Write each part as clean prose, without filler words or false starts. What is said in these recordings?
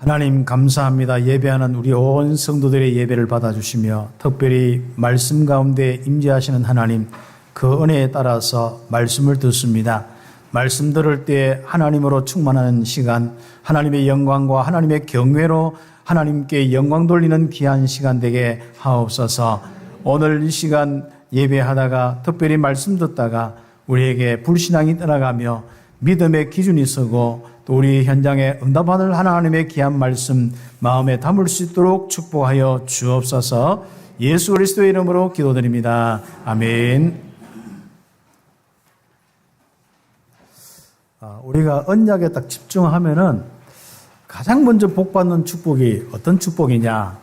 하나님 감사합니다. 예배하는 우리 온 성도들의 예배를 받아주시며 특별히 말씀 가운데 임재하시는 하나님, 그 은혜에 따라서 말씀을 듣습니다. 말씀 들을 때 하나님으로 충만하는 시간, 하나님의 영광과 하나님의 경외로 하나님께 영광 돌리는 귀한 시간 되게 하옵소서. 오늘 이 시간 예배하다가 특별히 말씀 듣다가 우리에게 불신앙이 떠나가며 믿음의 기준이 서고 또 우리 현장에 응답받을 하나님의 귀한 말씀 마음에 담을 수 있도록 축복하여 주옵소서. 예수 그리스도의 이름으로 기도드립니다. 아멘. 우리가 언약에 딱 집중하면은 가장 먼저 복받는 축복이 어떤 축복이냐?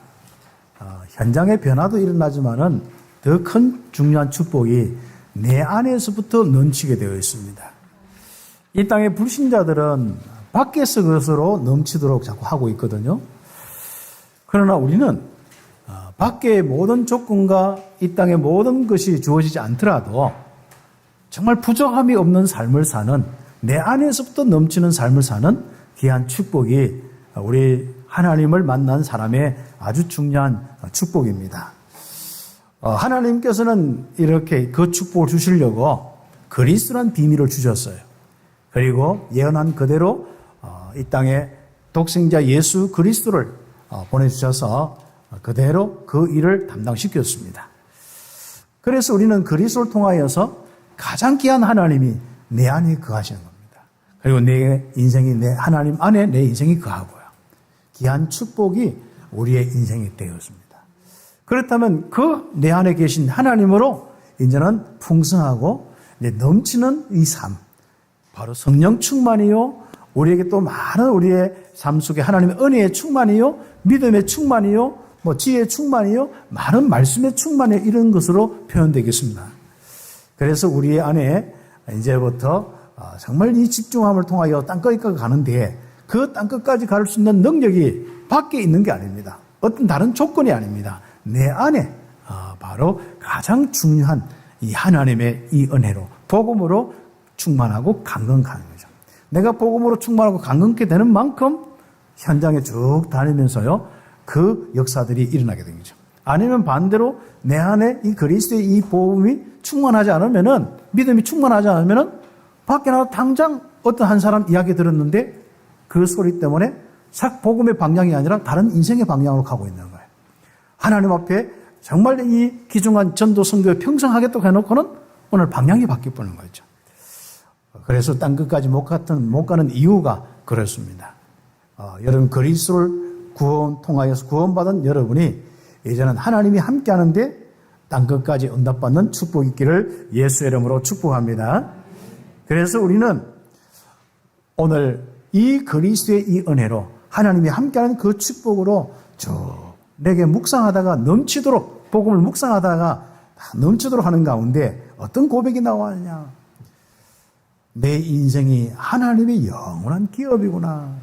현장의 변화도 일어나지만은 더 큰 중요한 축복이 내 안에서부터 넘치게 되어 있습니다. 이 땅의 불신자들은 밖에서 그것으로 넘치도록 자꾸 하고 있거든요. 그러나 우리는 밖의 모든 조건과 이 땅의 모든 것이 주어지지 않더라도 정말 부족함이 없는 삶을 사는, 내 안에서부터 넘치는 삶을 사는 귀한 축복이 우리 하나님을 만난 사람의 아주 중요한 축복입니다. 하나님께서는 이렇게 그 축복을 주시려고 그리스도란 비밀을 주셨어요. 그리고 예언한 그대로 이 땅에 독생자 예수 그리스도를 보내주셔서 그대로 그 일을 담당시켰습니다. 그래서 우리는 그리스도를 통하여서 가장 귀한 하나님이 내 안에 거하시는 겁니다. 그리고 내 인생이 내 하나님 안에 내 인생이 거하고요. 귀한 축복이 우리의 인생이 되었습니다. 그렇다면 그 내 안에 계신 하나님으로 이제는 풍성하고 이제 넘치는 이 삶, 바로 성령 충만이요, 우리에게 또 많은 우리의 삶 속에 하나님의 은혜의 충만이요, 믿음의 충만이요, 지혜의 충만이요, 많은 말씀의 충만이요, 이런 것으로 표현되겠습니다. 그래서 우리 안에 이제부터 정말 이 집중함을 통하여 땅끝까지 가는데 그 땅끝까지 갈 수 있는 능력이 밖에 있는 게 아닙니다. 어떤 다른 조건이 아닙니다. 내 안에 바로 가장 중요한 이 하나님의 이 은혜로, 복음으로 충만하고 강건한 거죠. 내가 복음으로 충만하고 강건케 되는 만큼 현장에 쭉 다니면서요, 그 역사들이 일어나게 된 거죠. 아니면 반대로 내 안에 이 그리스도의 이 복음이 충만하지 않으면은, 믿음이 충만하지 않으면은 밖에 나가 당장 어떤 한 사람 이야기 들었는데 그 소리 때문에 싹 복음의 방향이 아니라 다른 인생의 방향으로 가고 있는 거예요. 하나님 앞에 정말 이 귀중한 전도 선교에 평생하겠다고 해놓고는 오늘 방향이 바뀌어버리는 거죠. 그래서 땅끝까지 못 가는 이유가 그렇습니다. 여러분 그리스도를 통하여서 구원받은 여러분이 이제는 하나님이 함께하는데 땅끝까지 응답받는 축복이 있기를 예수의 이름으로 축복합니다. 그래서 우리는 오늘 이 그리스도의 이 은혜로 하나님이 함께하는 그 축복으로 쭉 내게 묵상하다가 넘치도록, 복음을 묵상하다가 넘치도록 하는 가운데 어떤 고백이 나왔냐? 내 인생이 하나님의 영원한 기업이구나.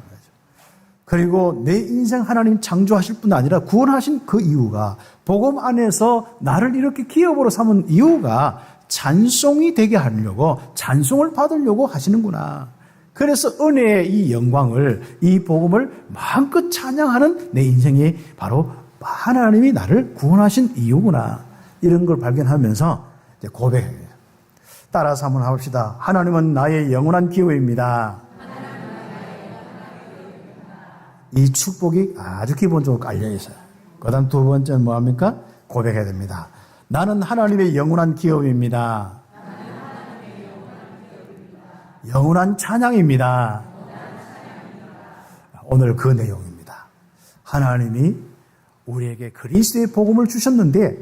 그리고 내 인생 하나님 창조하실 뿐 아니라 구원하신 그 이유가, 복음 안에서 나를 이렇게 기업으로 삼은 이유가 찬송이 되게 하려고, 찬송을 받으려고 하시는구나. 그래서 은혜의 이 영광을, 이 복음을 마음껏 찬양하는 내 인생이 바로 하나님이 나를 구원하신 이유구나. 이런 걸 발견하면서 이제 고백해요. 따라서 한번 해봅시다. 하나님은 나의 영원한 기업입니다. 이 축복이 아주 기본적으로 깔려 있어요. 그 다음 두 번째는 뭐합니까? 고백해야 됩니다. 나는 하나님의 영원한 기업입니다. 영원한 찬양입니다. 오늘 그 내용입니다. 하나님이 우리에게 그리스도의 복음을 주셨는데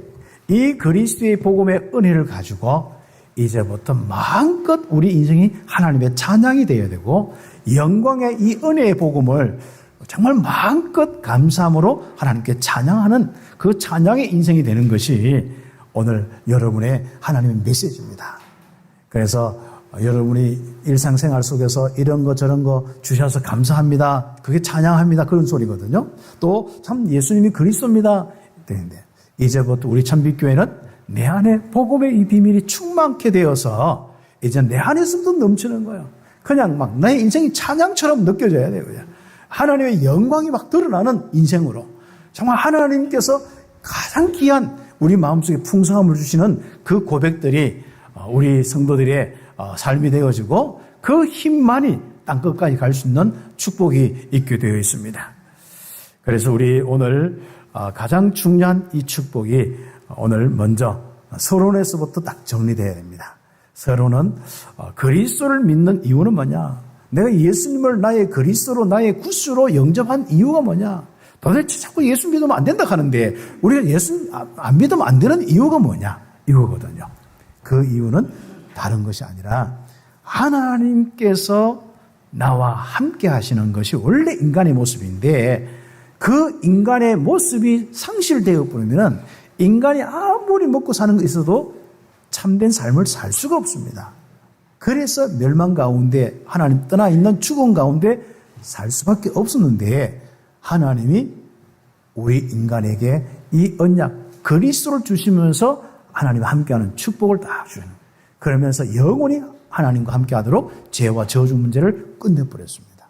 이 그리스도의 복음의 은혜를 가지고 이제부터 마음껏 우리 인생이 하나님의 찬양이 되어야 되고, 영광의 이 은혜의 복음을 정말 마음껏 감사함으로 하나님께 찬양하는 그 찬양의 인생이 되는 것이 오늘 여러분의 하나님의 메시지입니다. 그래서 여러분이 일상생활 속에서 이런 거 저런 거 주셔서 감사합니다, 그게 찬양합니다, 그런 소리거든요. 또 참 예수님이 그리스도입니다 되는데, 이제부터 우리 참빛교회는 내 안에 복음의 이 비밀이 충만케 되어서 이제 내 안에서도 넘치는 거예요. 그냥 막 내 인생이 찬양처럼 느껴져야 돼요. 그냥. 하나님의 영광이 막 드러나는 인생으로 정말 하나님께서 가장 귀한 우리 마음속에 풍성함을 주시는 그 고백들이 우리 성도들의 삶이 되어지고 그 힘만이 땅끝까지 갈 수 있는 축복이 있게 되어 있습니다. 그래서 우리 오늘 가장 중요한 이 축복이 오늘 먼저 서론에서부터 딱 정리되어야 됩니다. 서론은 그리스도를 믿는 이유는 뭐냐? 내가 예수님을 나의 그리스도로 나의 구주로 영접한 이유가 뭐냐? 도대체 자꾸 예수 믿으면 안 된다 하는데 우리가 예수 안 믿으면 안 되는 이유가 뭐냐? 이거거든요. 그 이유는 다른 것이 아니라 하나님께서 나와 함께 하시는 것이 원래 인간의 모습인데 그 인간의 모습이 상실되어 버리면 인간이 아무리 먹고 사는 거 있어도 참된 삶을 살 수가 없습니다. 그래서 멸망 가운데 하나님 떠나 있는 죽음 가운데 살 수밖에 없었는데 하나님이 우리 인간에게 이 언약 그리스도를 주시면서 하나님과 함께하는 축복을 딱 주는 그러면서 영원히 하나님과 함께하도록 죄와 저주 문제를 끝내버렸습니다.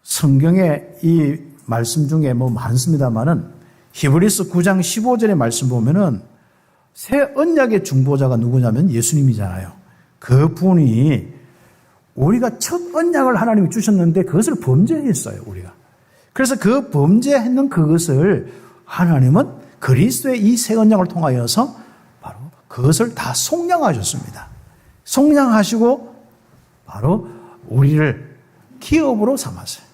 성경에 이 말씀 중에 뭐 많습니다만은 히브리서 9장 15절의 말씀 보면은 새 언약의 중보자가 누구냐면 예수님이잖아요. 그 분이 우리가 첫 언약을 하나님이 주셨는데 그것을 범죄했어요, 우리가. 그래서 그 범죄했는 그것을 하나님은 그리스도의 이 새 언약을 통하여서 바로 그것을 다 속량하셨습니다. 속량하시고 바로 우리를 기업으로 삼았어요.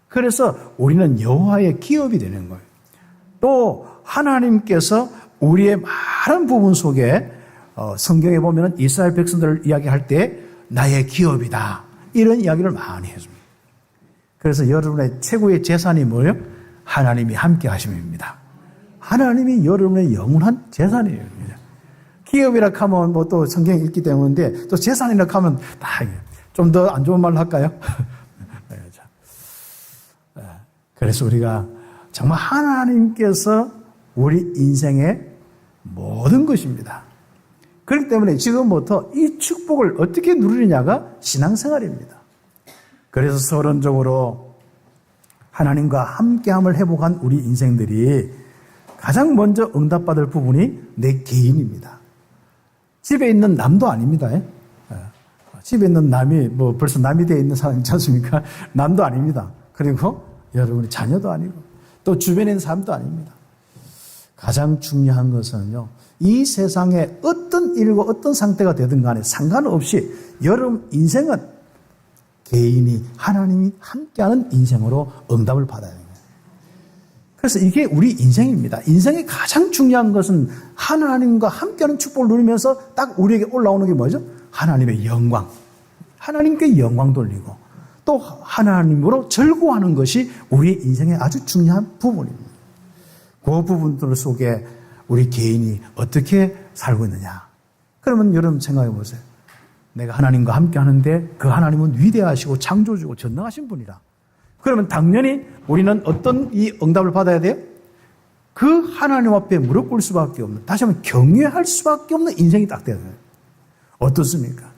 그래서 우리는 여호와의 기업이 되는 거예요. 또 하나님께서 우리의 많은 부분 속에 성경에 보면 이스라엘 백성들을 이야기할 때 나의 기업이다. 이런 이야기를 많이 해줍니다. 그래서 여러분의 최고의 재산이 뭐예요? 하나님이 함께 하심입니다. 하나님이 여러분의 영원한 재산이에요. 기업이라 하면 뭐 또 성경 읽기 때문인데 또 재산이라 하면 좀 더 안 좋은 말로 할까요? 그래서 우리가 정말 하나님께서 우리 인생의 모든 것입니다. 그렇기 때문에 지금부터 이 축복을 어떻게 누리느냐가 신앙생활입니다. 그래서 서론적으로 하나님과 함께함을 회복한 우리 인생들이 가장 먼저 응답받을 부분이 내 개인입니다. 집에 있는 남도 아닙니다. 집에 있는 남이 뭐 벌써 남이 되어 있는 사람 있지 않습니까? 남도 아닙니다. 그리고 여러분의 자녀도 아니고 또 주변에 있는 사람도 아닙니다. 가장 중요한 것은요. 이 세상에 어떤 일과 어떤 상태가 되든 간에 상관없이 여러분 인생은 개인이 하나님이 함께하는 인생으로 응답을 받아야 됩니다. 그래서 이게 우리 인생입니다. 인생의 가장 중요한 것은 하나님과 함께하는 축복을 누리면서 딱 우리에게 올라오는 게 뭐죠? 하나님의 영광. 하나님께 영광 돌리고 또 하나님으로 절구하는 것이 우리 인생의 아주 중요한 부분입니다. 그 부분들 속에 우리 개인이 어떻게 살고 있느냐. 그러면 여러분 생각해 보세요. 내가 하나님과 함께 하는데 그 하나님은 위대하시고 창조주고 전능하신 분이라. 그러면 당연히 우리는 어떤 이 응답을 받아야 돼요? 그 하나님 앞에 무릎 꿇을 수밖에 없는, 다시 한번 경외할 수밖에 없는 인생이 딱 돼야 돼요. 어떻습니까?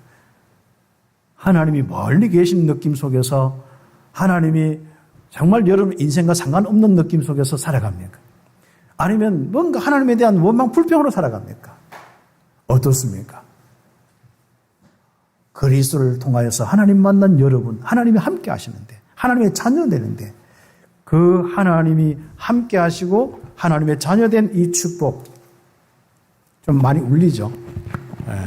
하나님이 멀리 계신 느낌 속에서 하나님이 정말 여러분 인생과 상관없는 느낌 속에서 살아갑니까? 아니면 뭔가 하나님에 대한 원망 불평으로 살아갑니까? 어떻습니까? 그리스도를 통하여서 하나님 만난 여러분, 하나님이 함께 하시는데, 하나님의 자녀 되는데, 그 하나님이 함께 하시고 하나님의 자녀 된 이 축복, 좀 많이 울리죠? 네.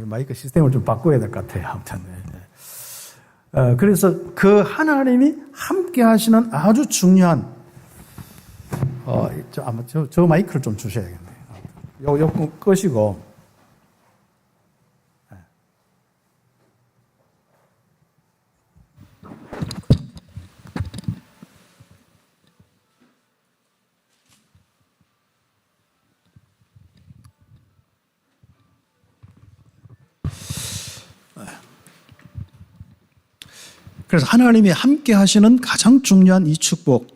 마이크 시스템을 좀 바꿔야 될 것 같아요. 아무튼. 그래서 그 하나님이 함께 하시는 아주 중요한, 아마 저 마이크를 좀 주셔야겠네요. 요 끄시고. 그래서 하나님이 함께 하시는 가장 중요한 이 축복,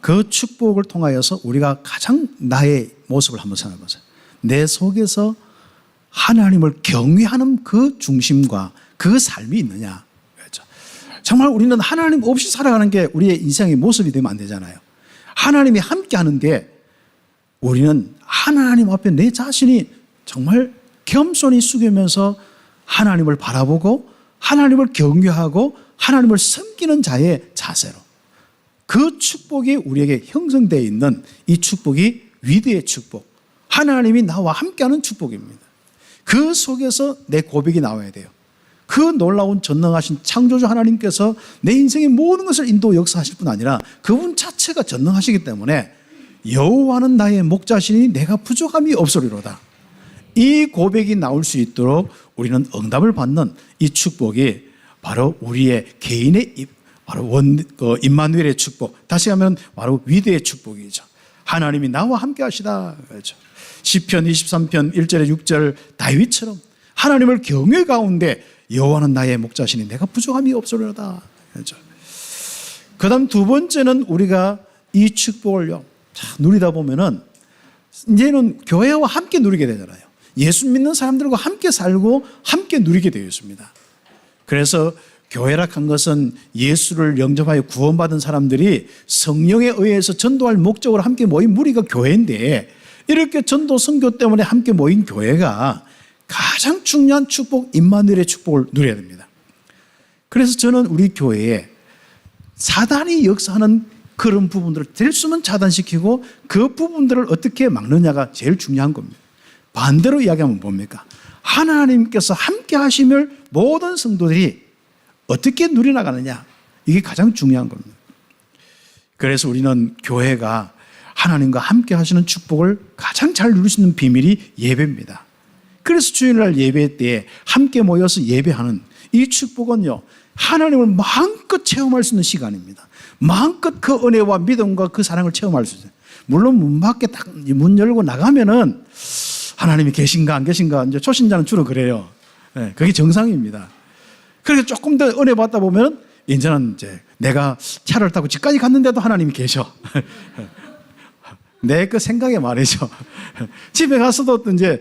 그 축복을 통하여서 우리가 가장 나의 모습을 한번 생각해 보세요. 내 속에서 하나님을 경외하는 그 중심과 그 삶이 있느냐. 정말 우리는 하나님 없이 살아가는 게 우리의 인생의 모습이 되면 안 되잖아요. 하나님이 함께 하는데 우리는 하나님 앞에 내 자신이 정말 겸손히 숙이면서 하나님을 바라보고 하나님을 경외하고 하나님을 섬기는 자의 자세로, 그 축복이 우리에게 형성되어 있는 이 축복이 위대의 축복, 하나님이 나와 함께하는 축복입니다. 그 속에서 내 고백이 나와야 돼요. 그 놀라운 전능하신 창조주 하나님께서 내 인생의 모든 것을 인도 역사하실 뿐 아니라 그분 자체가 전능하시기 때문에 여호와는 나의 목자시니 내가 부족함이 없으리로다. 이 고백이 나올 수 있도록 우리는 응답을 받는 이 축복이 바로 우리의 개인의 바로 임마누엘의 축복, 다시 하면 바로 위대의 축복이죠. 하나님이 나와 함께 하시다. 그렇죠. 시편 23편 1절에 6절 다윗처럼 하나님을 경외 가운데 여호와는 나의 목자시니 내가 부족함이 없으리로다. 그렇죠. 그다음 두 번째는 우리가 이 축복을요, 누리다 보면은 이제는 교회와 함께 누리게 되잖아요. 예수 믿는 사람들과 함께 살고 함께 누리게 되어 있습니다. 그래서 교회라 한 것은 예수를 영접하여 구원받은 사람들이 성령에 의해서 전도할 목적으로 함께 모인 무리가 교회인데, 이렇게 전도 선교 때문에 함께 모인 교회가 가장 중요한 축복, 임마누엘의 축복을 누려야 됩니다. 그래서 저는 우리 교회에 사단이 역사하는 그런 부분들을 될 수는 차단시키고 그 부분들을 어떻게 막느냐가 제일 중요한 겁니다. 반대로 이야기하면 뭡니까? 하나님께서 함께 하시면 모든 성도들이 어떻게 누려나가느냐, 이게 가장 중요한 겁니다. 그래서 우리는 교회가 하나님과 함께 하시는 축복을 가장 잘 누릴 수 있는 비밀이 예배입니다. 그래서 주일날 예배 때에 함께 모여서 예배하는 이 축복은요, 하나님을 마음껏 체험할 수 있는 시간입니다. 마음껏 그 은혜와 믿음과 그 사랑을 체험할 수 있어요. 물론 문 밖에 딱 문 열고 나가면은 하나님이 계신가 안 계신가, 이제 초신자는 주로 그래요. 네, 그게 정상입니다. 그래서 조금 더 은혜 받다 보면 이제는 이제 내가 차를 타고 집까지 갔는데도 하나님이 계셔. 내 그 생각에 말이죠. 집에 가서도 이제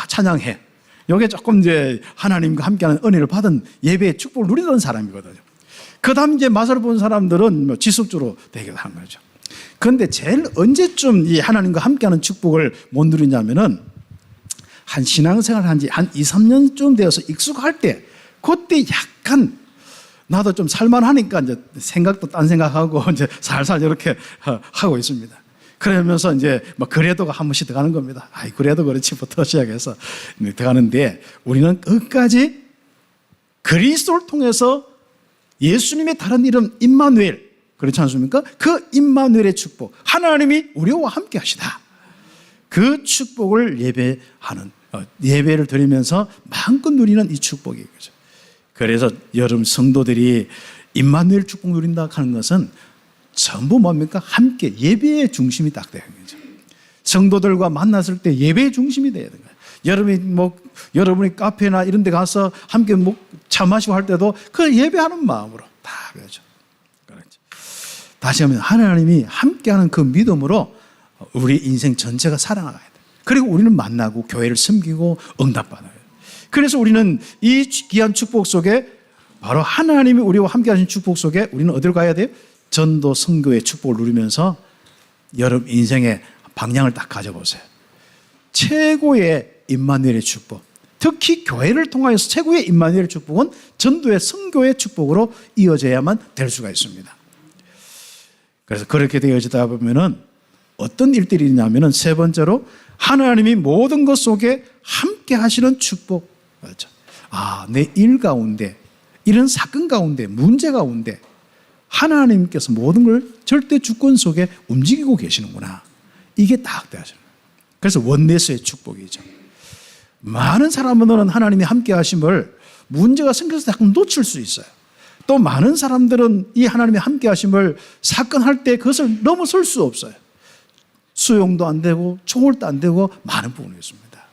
찬양해. 요게 조금 이제 하나님과 함께하는 은혜를 받은 예배의 축복을 누리던 사람이거든요. 그 다음 이제 맛을 본 사람들은 지속적으로 되기도 한 거죠. 그런데 제일 언제쯤 이 하나님과 함께하는 축복을 못 누리냐면은 한 신앙생활 한 지 한 2, 3년쯤 되어서 익숙할 때, 그때 약간 나도 좀 살만하니까 이제 생각도 딴 생각하고 이제 살살 이렇게 하고 있습니다. 그러면서 이제 그래도가 한 번씩 들어가는 겁니다. 아이, 그래도 그렇지부터 시작해서 들어가는데, 우리는 끝까지 그리스도를 통해서 예수님의 다른 이름 임마누엘, 그렇지 않습니까? 그 임마누엘의 축복, 하나님이 우리와 함께 하시다. 그 축복을 예배를 드리면서 마음껏 누리는 이 축복이죠. 그래서 여러분 성도들이 임마누엘 축복 누린다 하는 것은 전부 뭡니까? 함께 예배의 중심이 딱 되는 거죠. 성도들과 만났을 때 예배의 중심이 돼야 되는 거예요. 여러분이 카페나 이런 데 가서 함께 차 마시고 할 때도 그 예배하는 마음으로 다 그렇죠. 다시 하면 하나님이 함께하는 그 믿음으로 우리 인생 전체가 살아나가야 돼요. 그리고 우리는 만나고 교회를 섬기고 응답받아요. 그래서 우리는 이 귀한 축복 속에, 바로 하나님이 우리와 함께 하신 축복 속에 우리는 어디로 가야 돼요? 전도 선교의 축복을 누리면서 여러분 인생의 방향을 딱 가져보세요. 최고의 임마누엘의 축복, 특히 교회를 통하여서 최고의 임마누엘의 축복은 전도의 선교의 축복으로 이어져야만 될 수가 있습니다. 그래서 그렇게 되어지다 보면은 어떤 일들이 있냐면은, 세 번째로 하나님이 모든 것 속에 함께 하시는 축복. 그렇죠. 내 일 가운데, 이런 사건 가운데, 문제 가운데 하나님께서 모든 걸 절대 주권 속에 움직이고 계시는구나. 이게 딱 되어져요. 그래서 원네스의 축복이죠. 많은 사람들은 하나님이 함께 하심을 문제가 생겨서 약간 놓칠 수 있어요. 또 많은 사람들은 이 하나님의 함께 하심을 사건할 때 그것을 넘어설 수 없어요. 수용도 안 되고 초월도 안 되고 많은 부분이 있습니다.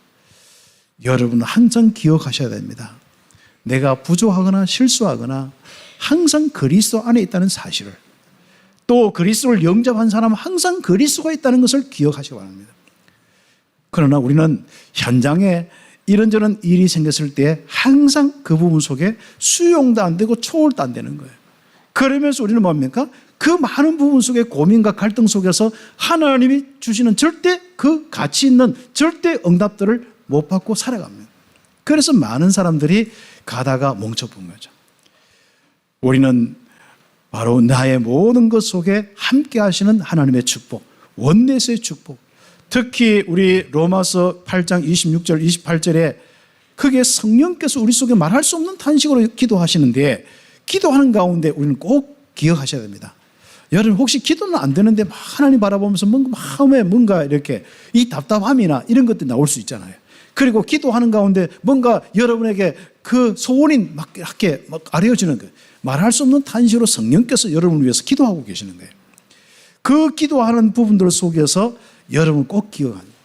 여러분은 항상 기억하셔야 됩니다. 내가 부족하거나 실수하거나 항상 그리스도 안에 있다는 사실을, 또 그리스도를 영접한 사람은 항상 그리스도가 있다는 것을 기억하시기 바랍니다. 그러나 우리는 현장에 이런저런 일이 생겼을 때 항상 그 부분 속에 수용도 안 되고 초월도 안 되는 거예요. 그러면서 우리는 뭡니까? 그 많은 부분 속에 고민과 갈등 속에서 하나님이 주시는 절대 그 가치 있는 절대 응답들을 못 받고 살아갑니다. 그래서 많은 사람들이 가다가 멈춰본 거죠. 우리는 바로 나의 모든 것 속에 함께 하시는 하나님의 축복, 원내스의 축복, 특히 우리 로마서 8장 26절 28절에 크게 성령께서 우리 속에 말할 수 없는 탄식으로 기도하시는데, 기도하는 가운데 우리는 꼭 기억하셔야 됩니다. 여러분 혹시 기도는 안 되는데 막 하나님 바라보면서 뭔가 마음에 뭔가 이렇게 이 답답함이나 이런 것들이 나올 수 있잖아요. 그리고 기도하는 가운데 뭔가 여러분에게 그 소원이 막 이렇게 막 아뢰어지는 거예요. 말할 수 없는 탄식으로 성령께서 여러분을 위해서 기도하고 계시는 거예요. 그 기도하는 부분들 속에서 여러분 꼭 기억합니다.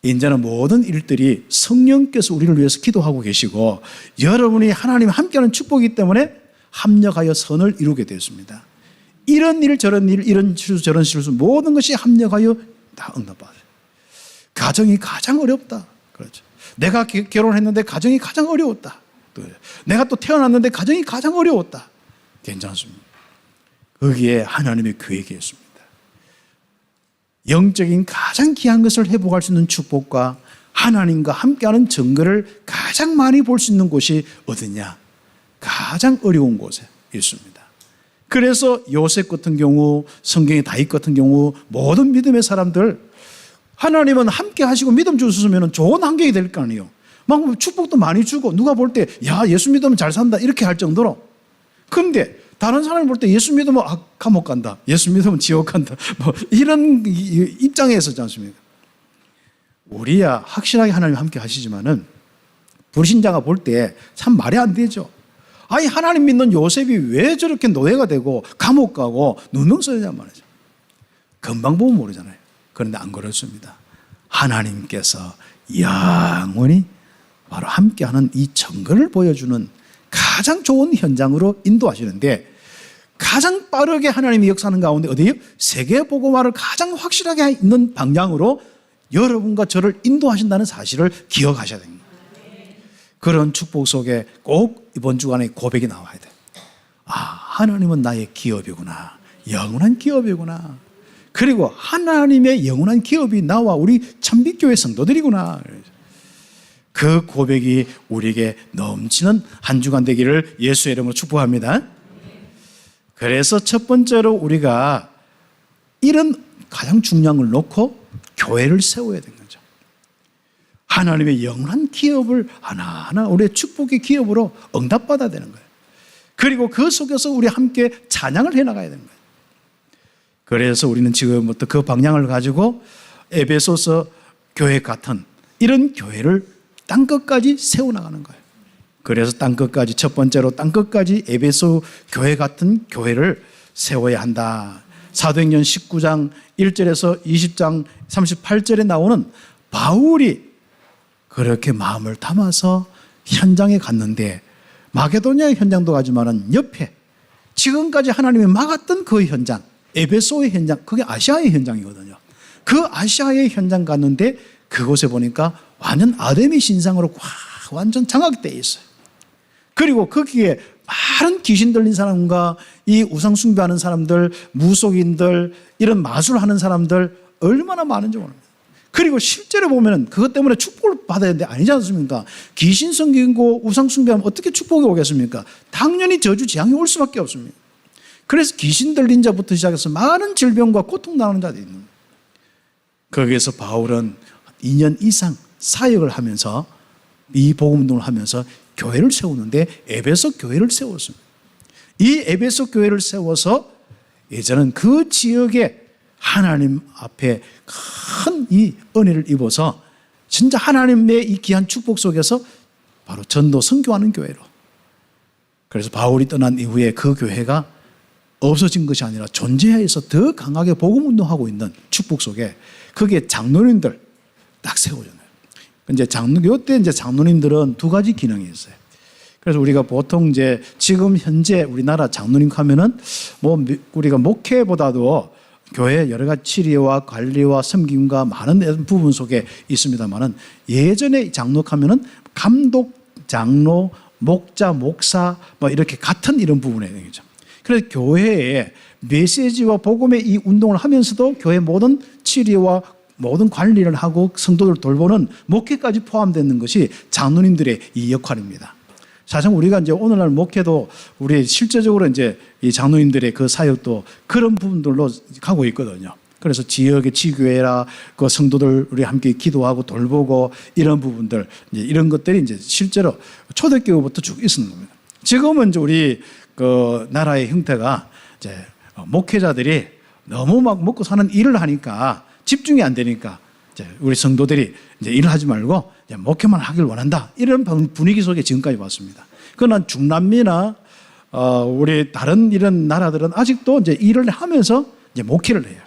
이제는 모든 일들이 성령께서 우리를 위해서 기도하고 계시고 여러분이 하나님 함께하는 축복이기 때문에 합력하여 선을 이루게 되었습니다. 이런 일 저런 일 이런 실수 저런 실수 모든 것이 합력하여 다 응답받아요. 가정이 가장 어렵다. 그렇죠. 내가 결혼했는데 가정이 가장 어려웠다. 내가 또 태어났는데 가정이 가장 어려웠다. 괜찮습니다. 거기에 하나님의 계획이 있습니다. 영적인 가장 귀한 것을 회복할 수 있는 축복과 하나님과 함께하는 증거를 가장 많이 볼 수 있는 곳이 어디냐? 가장 어려운 곳에 있습니다. 그래서 요셉 같은 경우, 성경의 다윗 같은 경우 모든 믿음의 사람들 하나님은 함께 하시고 믿음 주셨으면 좋은 환경이 될 거 아니에요. 막 축복도 많이 주고 누가 볼 때 야 예수 믿으면 잘 산다 이렇게 할 정도로. 근데 다른 사람이 볼 때 예수 믿으면 감옥 간다, 예수 믿으면 지옥 간다, 뭐 이런 입장에 있었지 않습니까? 우리야 확실하게 하나님 함께 하시지만은 불신자가 볼 때 참 말이 안 되죠. 아니 하나님 믿는 요셉이 왜 저렇게 노예가 되고 감옥 가고 누명 써야 말이죠. 금방 보면 모르잖아요. 그런데 안 그렇습니다. 하나님께서 영원히 바로 함께하는 이 증거를 보여주는 가장 좋은 현장으로 인도하시는데, 가장 빠르게 하나님이 역사하는 가운데 어디예요? 세계복음화를 가장 확실하게 있는 방향으로 여러분과 저를 인도하신다는 사실을 기억하셔야 됩니다. 그런 축복 속에 꼭 이번 주간에 고백이 나와야 돼요. 아, 하나님은 나의 기업이구나. 영원한 기업이구나. 그리고 하나님의 영원한 기업이 나와 우리 참빛교회 성도들이구나. 그 고백이 우리에게 넘치는 한 주간 되기를 예수의 이름으로 축복합니다. 그래서 첫 번째로 우리가 이런 가장 중요한 걸 놓고 교회를 세워야 되는 거죠. 하나님의 영원한 기업을 하나하나 우리의 축복의 기업으로 응답받아야 되는 거예요. 그리고 그 속에서 우리 함께 찬양을 해나가야 되는 거예요. 그래서 우리는 지금부터 그 방향을 가지고 에베소서 교회 같은 이런 교회를 땅끝까지 세워나가는 거예요. 그래서 땅끝까지, 첫 번째로 땅끝까지 에베소 교회 같은 교회를 세워야 한다. 사도행전 19장 1절에서 20장 38절에 나오는 바울이 그렇게 마음을 담아서 현장에 갔는데, 마게도니아의 현장도 가지만은 옆에 지금까지 하나님이 막았던 그 현장, 에베소의 현장, 그게 아시아의 현장이거든요. 그 아시아의 현장 갔는데 그곳에 보니까 완전 아데미 신상으로 완전 장악되어 있어요. 그리고 거기에 많은 귀신 들린 사람과 이 우상 숭배하는 사람들, 무속인들, 이런 마술하는 사람들 얼마나 많은지 모릅니다. 그리고 실제로 보면은 그것 때문에 축복을 받아야 되는데 아니지 않습니까? 귀신 섬기고 우상 숭배하면 어떻게 축복이 오겠습니까? 당연히 저주 재앙이 올 수밖에 없습니다. 그래서 귀신 들린 자부터 시작해서 많은 질병과 고통 당하는 자들이 있는 거예요. 거기에서 바울은 2년 이상 사역을 하면서 이 복음운동을 하면서 교회를 세우는데 에베소 교회를 세웠습니다. 이 에베소 교회를 세워서 예전은 그 지역에 하나님 앞에 큰 이 은혜를 입어서 진짜 하나님의 이 귀한 축복 속에서 바로 전도 선교하는 교회로. 그래서 바울이 떠난 이후에 그 교회가 없어진 것이 아니라 존재해서 더 강하게 복음 운동하고 있는 축복 속에 거기에 장로님들 딱 세워졌네요. 이제 요때 이제 장로님들은 두 가지 기능이 있어요. 그래서 우리가 보통 이제 지금 현재 우리나라 장로님 하면은 뭐 우리가 목회보다도 교회 여러 가지 치료와 관리와 섬김과 많은 부분 속에 있습니다만은, 예전에 장로하면은 감독, 장로, 목자, 목사 뭐 이렇게 같은 이런 부분에 있죠. 그래서 교회에 메시지와 복음의 이 운동을 하면서도 교회 모든 치료와 모든 관리를 하고 성도들 돌보는 목회까지 포함되는 것이 장로님들의 이 역할입니다. 사실 우리가 이제 오늘날 목회도 우리 실제적으로 이제 이 장로님들의 그 사역도 그런 부분들로 가고 있거든요. 그래서 지역의 지교회라 그 성도들 우리 함께 기도하고 돌보고 이런 부분들 이제 이런 것들이 이제 실제로 초대교회부터 쭉 있었는 겁니다. 지금은 이제 우리 그 나라의 형태가 이제 목회자들이 너무 막 먹고 사는 일을 하니까 집중이 안 되니까 이제 우리 성도들이 이제 일을 하지 말고 이제 목회만 하길 원한다. 이런 분위기 속에 지금까지 왔습니다. 그러나 중남미나 우리 다른 이런 나라들은 아직도 이제 일을 하면서 이제 목회를 해요.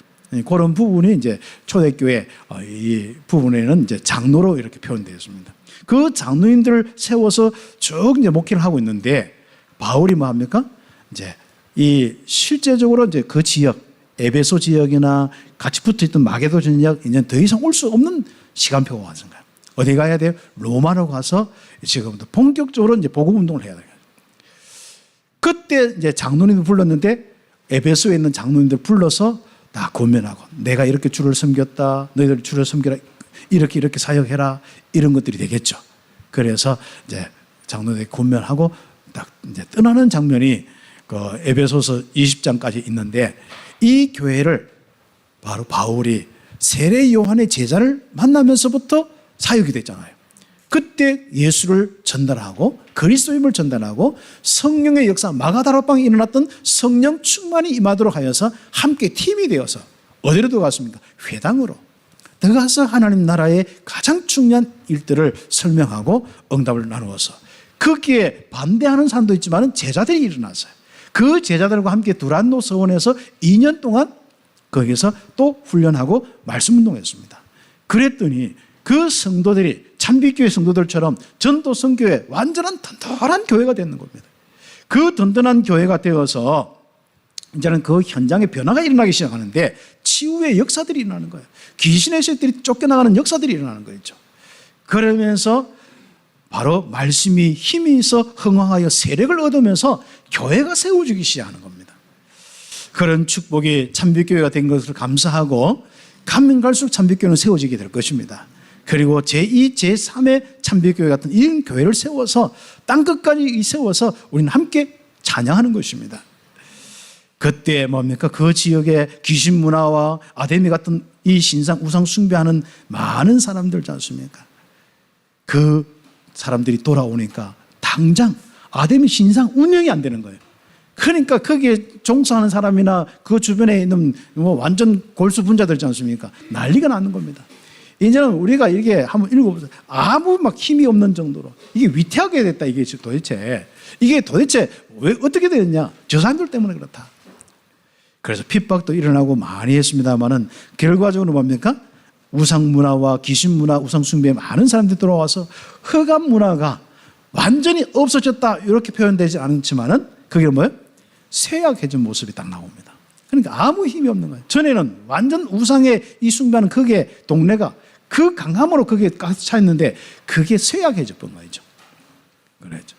그런 부분이 이제 초대교회 이 부분에는 이제 장로로 이렇게 표현되어 있습니다. 그 장로인들을 세워서 쭉 이제 목회를 하고 있는데 바울이 뭐 합니까? 이제 이 실제적으로 이제 그 지역 에베소 지역이나 같이 붙어 있던 마게도 지역 이제 더 이상 올 수 없는 시간표가 왔은 거예요. 어디 가야 돼요? 로마로 가서 지금부터 본격적으로 이제 복음 운동을 해야 돼요. 그때 이제 장로님들 불렀는데 에베소에 있는 장로님들 불러서 다 권면하고 내가 이렇게 주를 섬겼다. 너희들 주를 섬기라. 이렇게 사역해라. 이런 것들이 되겠죠. 그래서 이제 장로들이 권면하고 딱 이제 떠나는 장면이 그 에베소서 20장까지 있는데 이 교회를 바로 바울이 세례 요한의 제자를 만나면서부터 사역이 됐잖아요. 그때 예수를 전달하고 그리스도임을 전달하고 성령의 역사 마가다락방에 일어났던 성령 충만이 임하도록 하여서 함께 팀이 되어서 어디로 들어갔습니까? 회당으로 들어가서 하나님 나라의 가장 중요한 일들을 설명하고 응답을 나누어서 거기에 반대하는 사람도 있지만 제자들이 일어났어요. 그 제자들과 함께 두란노 서원에서 2년 동안 거기서 또 훈련하고 말씀 운동했습니다. 그랬더니 그 성도들이 참빛교회 성도들처럼 전도 선교회 완전한 든든한 교회가 되는 겁니다. 그 든든한 교회가 되어서 이제는 그 현장에 변화가 일어나기 시작하는데 치유의 역사들이 일어나는 거예요. 귀신의 세력들이 쫓겨나가는 역사들이 일어나는 거죠. 그러면서 바로 말씀이 힘이 있어 흥황하여 세력을 얻으면서 교회가 세워지기 시작하는 겁니다. 그런 축복이 참빛교회가 된 것을 감사하고 가면 갈수록 참빛교회는 세워지게 될 것입니다. 그리고 제2, 제3의 참빛교회 같은 이런 교회를 세워서 땅끝까지 세워서 우리는 함께 찬양하는 것입니다. 그때 뭡니까? 그 지역의 귀신 문화와 아데미 같은 이 신상 우상 숭배하는 많은 사람들 있지 않습니까? 그 사람들이 돌아오니까 당장 아데미 신상 운영이 안 되는 거예요. 그러니까 거기에 종사하는 사람이나 그 주변에 있는 뭐 완전 골수 분자들 있지 않습니까? 난리가 나는 겁니다. 이제는 우리가 이게 한번 읽어보세요. 아무 막 힘이 없는 정도로 이게 위태하게 됐다. 이게 도대체 왜 어떻게 되었냐? 저 사람들 때문에 그렇다. 그래서 핍박도 일어나고 많이 했습니다만은 결과적으로 뭡니까? 우상 문화와 귀신 문화, 우상 숭배에 많은 사람들이 들어와서 흑암 문화가 완전히 없어졌다 이렇게 표현되지 않지만은 그게 뭐예요? 쇠약해진 모습이 딱 나옵니다. 그러니까 아무 힘이 없는 거예요. 전에는 완전 우상에 이 숭배하는 그게 동네가 그 강함으로 그게 가득 차 있는데 그게 쇠약해져 본 거죠. 그랬죠.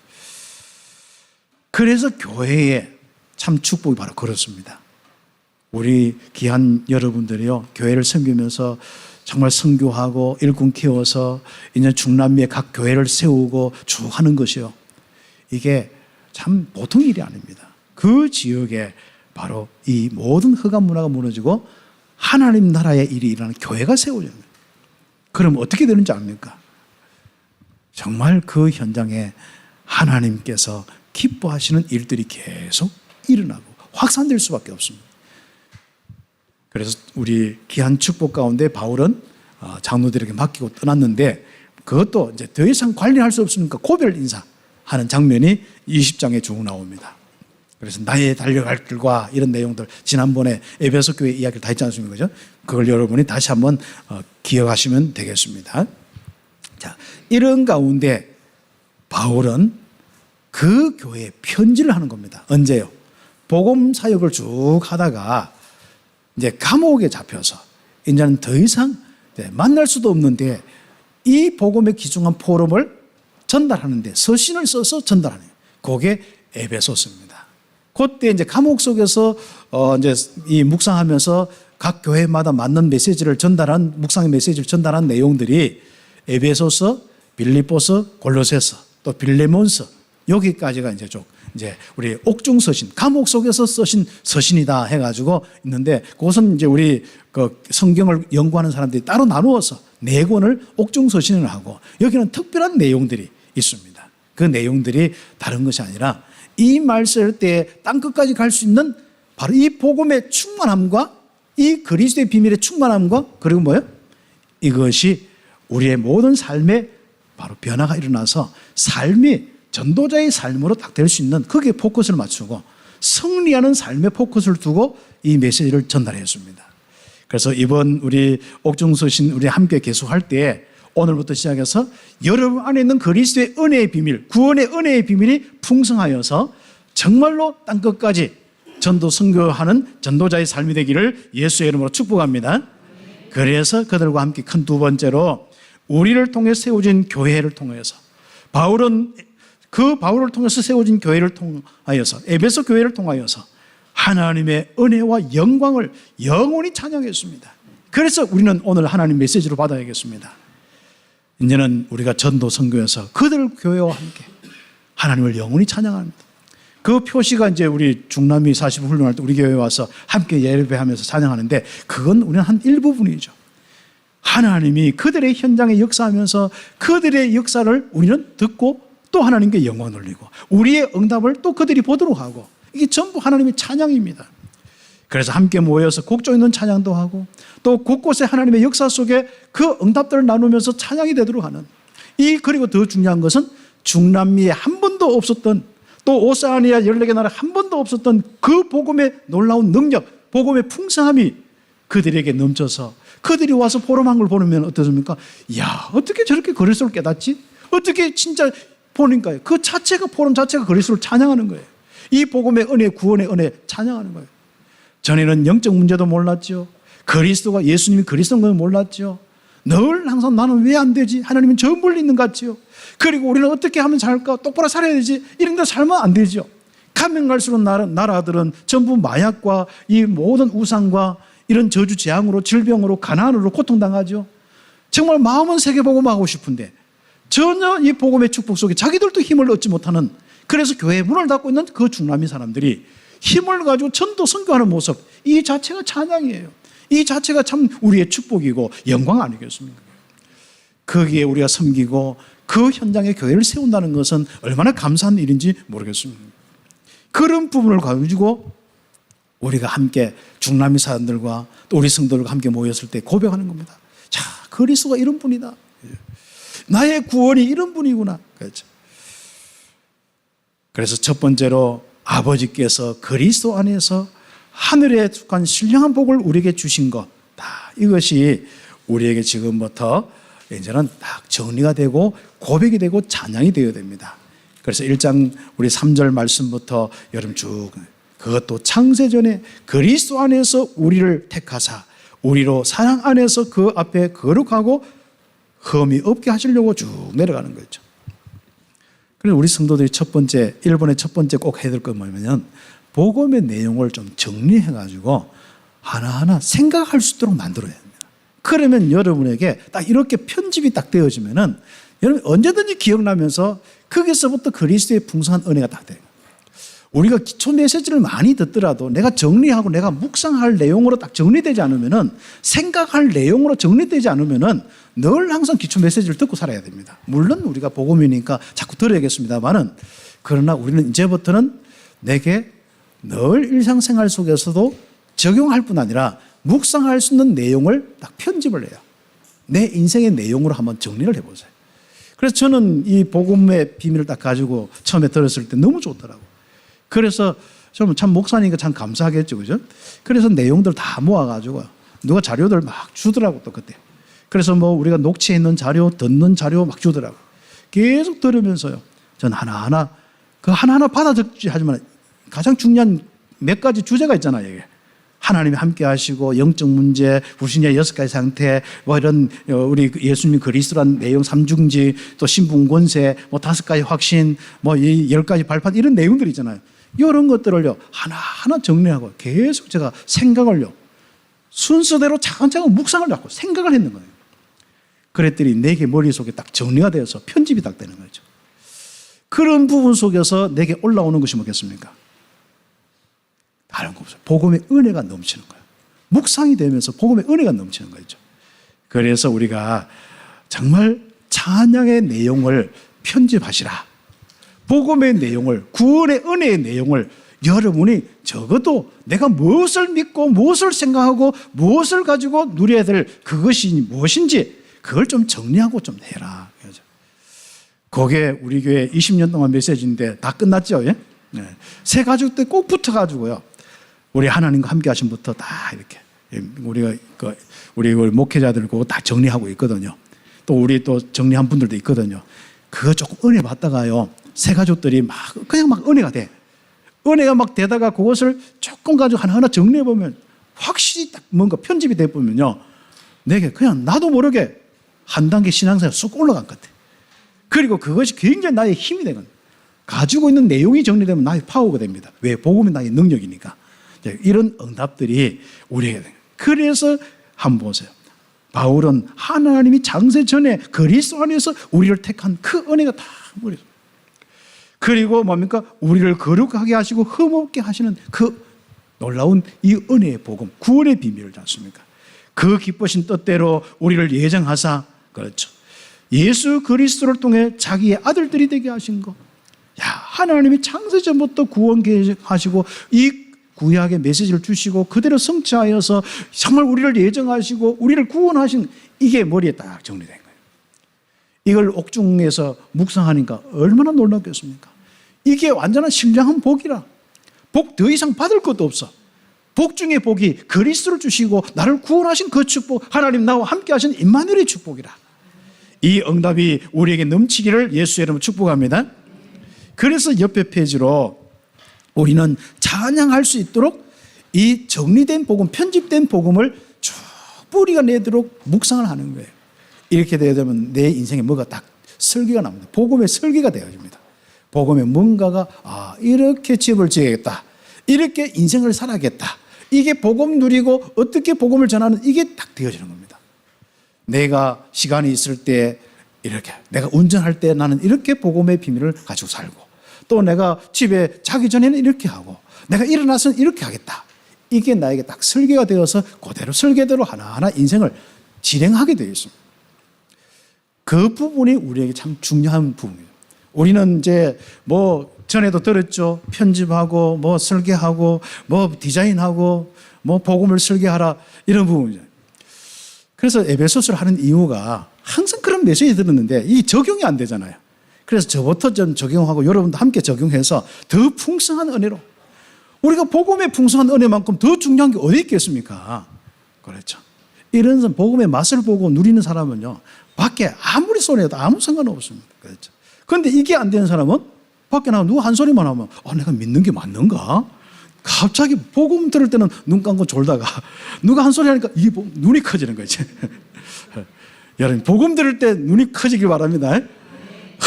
그래서 교회에 참 축복이 바로 그렇습니다. 우리 귀한 여러분들이요, 교회를 섬기면서 정말 선교하고 일꾼 키워서 이제 중남미의 각 교회를 세우고 쭉 하는 것이요. 이게 참 보통 일이 아닙니다. 그 지역에 바로 이 모든 흑암 문화가 무너지고 하나님 나라의 일이 일어나는 교회가 세워져요. 그럼 어떻게 되는지 압니까? 정말 그 현장에 하나님께서 기뻐하시는 일들이 계속 일어나고 확산될 수밖에 없습니다. 그래서 우리 귀한 축복 가운데 바울은 장로들에게 맡기고 떠났는데 그것도 이제 더 이상 관리할 수 없으니까 고별 인사하는 장면이 20장에 쭉 나옵니다. 그래서 나의 달려갈 길과 이런 내용들 지난번에 에베소 교회 이야기를 다 했지 않습니까? 그죠? 그걸 여러분이 다시 한번 기억하시면 되겠습니다. 자, 이런 가운데 바울은 그 교회에 편지를 하는 겁니다. 언제요? 복음 사역을 쭉 하다가 이제 감옥에 잡혀서 이제는 더 이상 만날 수도 없는데 이 복음에 기중한 포럼을 전달하는데 서신을 써서 전달하는 거예요. 그게 에베소서입니다. 그때 이제 감옥 속에서 이제 이 묵상하면서 각 교회마다 맞는 메시지를 전달한 묵상의 메시지를 전달한 내용들이 에베소서, 빌립보서, 골로새서, 또 빌레몬서 여기까지가 이제 우리 옥중 서신, 감옥 속에서 쓰신 서신이다 해가지고 있는데 그것은 이제 우리 그 성경을 연구하는 사람들이 따로 나누어서 네 권을 옥중 서신을 하고 여기는 특별한 내용들이 있습니다. 그 내용들이 다른 것이 아니라 이 말 쓸 때 땅끝까지 갈 수 있는 바로 이 복음의 충만함과 이 그리스도의 비밀의 충만함과 그리고 뭐예요? 이것이 우리의 모든 삶에 바로 변화가 일어나서 삶이 전도자의 삶으로 딱 될 수 있는 거기에 포커스를 맞추고 승리하는 삶에 포커스를 두고 이 메시지를 전달했습니다. 그래서 이번 우리 옥중서신 우리 함께 계속할 때 오늘부터 시작해서 여러분 안에 있는 그리스도의 은혜의 비밀, 구원의 은혜의 비밀이 풍성하여서 정말로 땅끝까지 전도 선교하는 전도자의 삶이 되기를 예수의 이름으로 축복합니다. 그래서 그들과 함께 큰 두 번째로 우리를 통해 세워진 교회를 통해서 바울은 그 바울을 통해서 세워진 교회를 통하여서 에베소 교회를 통하여서 하나님의 은혜와 영광을 영원히 찬양했습니다. 그래서 우리는 오늘 하나님 메시지로 받아야겠습니다. 이제는 우리가 전도 선교에서 그들 교회와 함께 하나님을 영원히 찬양합니다. 그 표시가 이제 우리 중남미 40 훈련할 때 우리 교회에 와서 함께 예배하면서 찬양하는데 그건 우리는 한 일부분이죠. 하나님이 그들의 현장에 역사하면서 그들의 역사를 우리는 듣고 또 하나님께 영광 돌리고 우리의 응답을 또 그들이 보도록 하고 이게 전부 하나님의 찬양입니다. 그래서 함께 모여서 곡조 있는 찬양도 하고 또 곳곳에 하나님의 역사 속에 그 응답들을 나누면서 찬양이 되도록 하는 그리고 더 중요한 것은 중남미에 한 번도 없었던 또 오세아니아 14개 나라 한 번도 없었던 그 복음의 놀라운 능력, 복음의 풍성함이 그들에게 넘쳐서 그들이 와서 포럼한 걸 보면 어떻습니까? 야, 어떻게 저렇게 그리스도를 깨닫지? 어떻게 진짜 보니까 그 자체가 포럼 자체가 그리스도를 찬양하는 거예요. 이 복음의 은혜, 구원의 은혜 찬양하는 거예요. 전에는 영적 문제도 몰랐죠. 그리스도가 예수님이 그리스도인 걸 몰랐죠. 늘 항상 나는 왜 안 되지? 하나님은 저 멀리 있는 것 같죠. 그리고 우리는 어떻게 하면 살까? 똑바로 살아야 되지. 이런 데 살면 안 되죠. 가면 갈수록 나라들은 전부 마약과 이 모든 우상과 이런 저주 재앙으로 질병으로 가난으로 고통당하죠. 정말 마음은 세계복음하고 싶은데 전혀 이 복음의 축복 속에 자기들도 힘을 얻지 못하는 그래서 교회의 문을 닫고 있는 그 중남미 사람들이 힘을 가지고 전도 선교하는 모습 이 자체가 찬양이에요. 이 자체가 참 우리의 축복이고 영광 아니겠습니까? 거기에 우리가 섬기고 그 현장에 교회를 세운다는 것은 얼마나 감사한 일인지 모르겠습니다. 그런 부분을 가지고 우리가 함께 중남미 사람들과 또 우리 성도들과 함께 모였을 때 고백하는 겁니다. 자, 그리스도가 이런 분이다. 나의 구원이 이런 분이구나. 그렇죠. 그래서 첫 번째로 아버지께서 그리스도 안에서 하늘에 속한 신령한 복을 우리에게 주신 것, 이것이 우리에게 지금부터 이제는 딱 정리가 되고 고백이 되고 찬양이 되어야 됩니다. 그래서 1장 우리 3절 말씀부터 여러분 쭉 그것도 창세전에 그리스도 안에서 우리를 택하사 우리로 사랑 안에서 그 앞에 거룩하고 흠이 없게 하시려고 쭉 내려가는 거죠. 그래서 우리 성도들이 첫 번째, 1번의 첫 번째 꼭 해야 될 건 뭐냐면 복음의 내용을 좀 정리해가지고 하나하나 생각할 수 있도록 만들어야 됩니다. 그러면 여러분에게 딱 이렇게 편집이 딱 되어지면은 여러분 언제든지 기억나면서 거기서부터 그리스도의 풍성한 은혜가 딱 돼요. 우리가 기초 메시지를 많이 듣더라도 내가 정리하고 내가 묵상할 내용으로 딱 정리되지 않으면은 생각할 내용으로 정리되지 않으면은 늘 항상 기초 메시지를 듣고 살아야 됩니다. 물론 우리가 복음이니까 자꾸 들어야겠습니다만은 그러나 우리는 이제부터는 내게 늘 일상생활 속에서도 적용할 뿐 아니라 묵상할 수 있는 내용을 딱 편집을 해요. 내 인생의 내용으로 한번 정리를 해보세요. 그래서 저는 이 복음의 비밀을 딱 가지고 처음에 들었을 때 너무 좋더라고요. 그래서 저는 참 목사니까 참 감사하겠죠, 그죠? 그래서 내용들 다 모아가지고 누가 자료들 막 주더라고 또 그때. 그래서 뭐 우리가 녹취해 있는 자료, 듣는 자료 막 주더라고. 계속 들으면서요. 전 하나하나 그 하나하나 받아 적지 하지만 가장 중요한 몇 가지 주제가 있잖아요, 이게. 하나님이 함께 하시고 영적 문제, 불신의 6가지 상태, 뭐 이런 우리 예수님 그리스도란 내용 3중지, 또 신분 권세, 뭐 5가지 확신, 뭐 이 10가지 발판 이런 내용들이 있잖아요. 이런 것들을요 하나하나 정리하고 계속 제가 생각을요 순서대로 차근차근 묵상을 하고 생각을 했는 거예요. 그랬더니 내게 머릿속에 딱 정리가 되어서 편집이 딱 되는 거죠. 그런 부분 속에서 내게 올라오는 것이 뭐겠습니까? 다른 거 없어요. 복음의 은혜가 넘치는 거예요. 묵상이 되면서 복음의 은혜가 넘치는 거죠. 그래서 우리가 정말 찬양의 내용을 편집하시라. 복음의 내용을, 구원의 은혜의 내용을 여러분이 적어도 내가 무엇을 믿고 무엇을 생각하고 무엇을 가지고 누려야 될 그것이 무엇인지 그걸 좀 정리하고 좀 해라. 그게 우리 교회 20년 동안 메시지인데 다 끝났죠. 예? 네. 새 가족 때 꼭 붙어가지고요. 우리 하나님과 함께 하신 부터 다 이렇게 우리 목회자들 그거 다 정리하고 있거든요. 또 우리 또 정리한 분들도 있거든요. 그거 조금 은혜 받다가요. 새 가족들이 그냥 막 은혜가 돼. 은혜가 막 되다가 그것을 조금 가지고 하나하나 정리해 보면 확실히 딱 뭔가 편집이 돼 보면요. 내게 그냥 나도 모르게 한 단계 신앙생활 쑥 올라간 것 같아. 그리고 그것이 굉장히 나의 힘이 되거든요. 가지고 있는 내용이 정리되면 나의 파워가 됩니다. 왜? 복음이 나의 능력이니까. 이런 응답들이 우리에게 돼요. 그래서 한번 보세요. 바울은 하나님이 창세 전에 그리스도 안에서 우리를 택한 그 은혜가 다 머릿속에. 그리고 뭡니까? 우리를 거룩하게 하시고 흠없게 하시는 그 놀라운 이 은혜의 복음, 구원의 비밀을 않습니까? 그 기쁘신 뜻대로 우리를 예정하사, 그렇죠. 예수 그리스도를 통해 자기의 아들들이 되게 하신 것. 하나님이 창세 전부터 구원 계획하시고 이 구약의 메시지를 주시고 그대로 성취하여서 정말 우리를 예정하시고 우리를 구원하신 이게 머리에 딱 정리된 거예요. 이걸 옥중에서 묵상하니까 얼마나 놀랍겠습니까? 이게 완전한 신령한 복이라. 복 더 이상 받을 것도 없어. 복 중에 복이 그리스도를 주시고 나를 구원하신 그 축복, 하나님 나와 함께 하신 임마누엘의 축복이라. 이 응답이 우리에게 넘치기를 예수의 이름으로 축복합니다. 그래서 옆에 페이지로 우리는 찬양할 수 있도록 이 정리된 복음, 편집된 복음을 쭉 뿌리가 내도록 묵상을 하는 거예요. 이렇게 되면 내 인생에 뭐가 딱 설계가 납니다. 복음의 설계가 되어집니다. 복음의 뭔가가 이렇게 집을 지어야겠다. 이렇게 인생을 살아야겠다. 이게 복음 누리고 어떻게 복음을 전하는 이게 딱 되어지는 겁니다. 내가 시간이 있을 때 이렇게, 내가 운전할 때 나는 이렇게 복음의 비밀을 가지고 살고, 또 내가 집에 자기 전에는 이렇게 하고, 내가 일어나서는 이렇게 하겠다. 이게 나에게 딱 설계가 되어서 그대로 설계대로 하나하나 인생을 진행하게 되어 있습니다. 그 부분이 우리에게 참 중요한 부분이에요. 우리는 이제 전에도 들었죠. 편집하고 설계하고 디자인하고 복음을 설계하라 이런 부분이죠. 그래서 에베소서를 하는 이유가 항상 그런 메시지 들었는데 이 적용이 안 되잖아요. 그래서 저부터 좀 적용하고 여러분도 함께 적용해서 더 풍성한 은혜로, 우리가 복음의 풍성한 은혜만큼 더 중요한 게 어디 있겠습니까? 그렇죠. 이런 복음의 맛을 보고 누리는 사람은요, 밖에 아무리 소리해도 아무 상관없습니다. 그렇죠. 그런데 이게 안 되는 사람은 밖에 나가 누가 한 소리만 하면 내가 믿는 게 맞는가? 갑자기 복음 들을 때는 눈 감고 졸다가 누가 한 소리 하니까 이게 눈이 커지는 거지. 여러분, 복음 들을 때 눈이 커지길 바랍니다.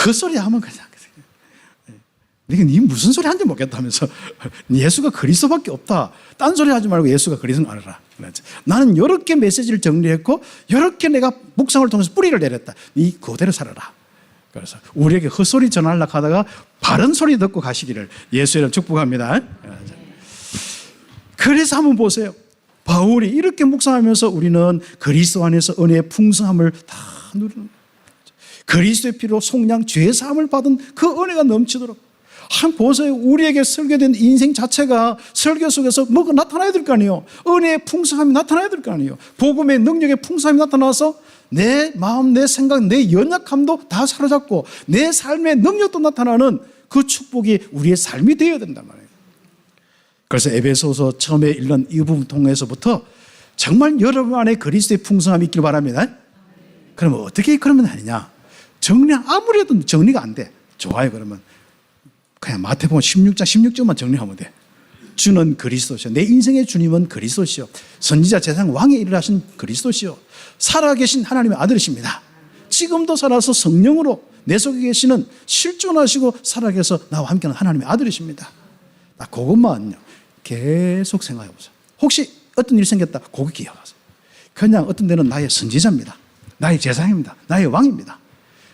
헛소리 하면 그냥 네 무슨 소리 하는지 모르겠다면서 예수가 그리스도밖에 없다. 딴 소리 하지 말고 예수가 그리스도는 알아라. 나는 이렇게 메시지를 정리했고 이렇게 내가 묵상을 통해서 뿌리를 내렸다. 이 그대로 살아라. 그래서 우리에게 헛소리 전하려고 하다가 바른 소리 듣고 가시기를 예수의 축복합니다. 그래서 한번 보세요. 바울이 이렇게 묵상하면서 우리는 그리스도 안에서 은혜의 풍성함을 다 누리는 거예요. 그리스도의 피로 속량 죄 사함을 받은 그 은혜가 넘치도록. 한번 보세요. 우리에게 설계된 인생 자체가 설계 속에서 뭐가 나타나야 될 거 아니에요. 은혜의 풍성함이 나타나야 될 거 아니에요. 복음의 능력의 풍성함이 나타나서 내 마음, 내 생각, 내 연약함도 다 사로잡고 내 삶의 능력도 나타나는 그 축복이 우리의 삶이 되어야 된단 말이에요. 그래서 에베소서 처음에 읽는 이 부분 통해서부터 정말 여러분 안에 그리스도의 풍성함이 있길 바랍니다. 그러면 어떻게 그러면 되느냐? 아무래도 정리가 안 돼. 좋아요. 그러면 그냥 마태복음 16장 16절만 정리하면 돼. 주는 그리스도시요. 내 인생의 주님은 그리스도시요. 선지자 제사장 왕의 일을 하신 그리스도시요. 살아계신 하나님의 아들이십니다. 지금도 살아서 성령으로 내 속에 계시는 실존하시고 살아계서 나와 함께하는 하나님의 아들이십니다. 딱 그것만요. 계속 생각해 보세요. 혹시 어떤 일이 생겼다. 그거 기억하세요. 그냥 어떤 데는 나의 선지자입니다. 나의 제사장입니다. 나의 왕입니다.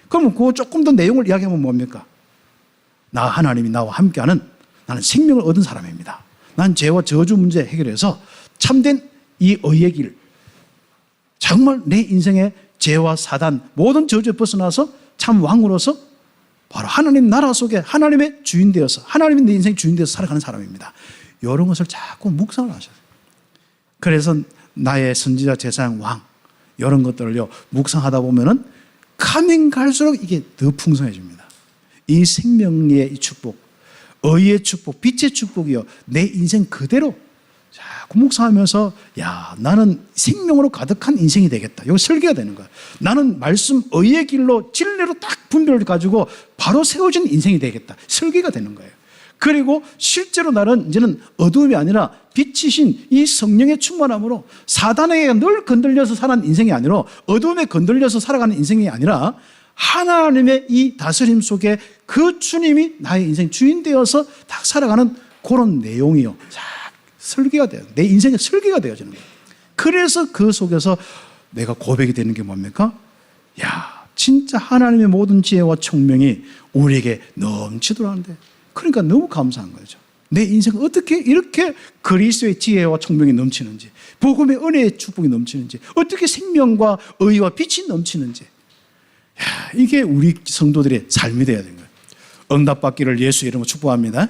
그러면 그 조금 더 내용을 이야기하면 뭡니까? 나 하나님이 나와 함께하는 나는 생명을 얻은 사람입니다. 난 죄와 저주 문제 해결해서 참된 이 의의 길, 정말 내 인생의 죄와 사단 모든 저주에 벗어나서 참 왕으로서 바로 하나님 나라 속에 하나님의 주인 되어서 하나님이 내 인생의 주인 되어서 살아가는 사람입니다. 이런 것을 자꾸 묵상을 하셔요. 그래서 나의 선지자, 제사장, 왕 이런 것들을요 묵상하다 보면은 가면 갈수록 이게 더 풍성해집니다. 이 생명의 이 축복, 의의 축복, 빛의 축복이요 내 인생 그대로 자꾸 묵상하면서 야 나는 생명으로 가득한 인생이 되겠다. 이거 설계가 되는 거야. 나는 말씀 의의 길로 진리로 딱 분별을 가지고 바로 세워진 인생이 되겠다. 설계가 되는 거예요. 그리고 실제로 나는 이제는 어두움이 아니라 빛이신 이 성령의 충만함으로 사단에게 늘 건들려서 살아가는 인생이 아니라 어두움에 건들려서 살아가는 인생이 아니라 하나님의 이 다스림 속에 그 주님이 나의 인생 주인 되어서 딱 살아가는 그런 내용이요. 설계가 돼요. 내 인생의 설계가 되어지는 거예요. 그래서 그 속에서 내가 고백이 되는 게 뭡니까? 야, 진짜 하나님의 모든 지혜와 총명이 우리에게 넘치도록 하는데 그러니까 너무 감사한 거죠. 내 인생은 어떻게 이렇게 그리스도의 지혜와 총명이 넘치는지, 복음의 은혜의 축복이 넘치는지, 어떻게 생명과 의와 빛이 넘치는지, 야, 이게 우리 성도들의 삶이 되어야 되는 거예요. 응답받기를 예수 이름으로 축복합니다.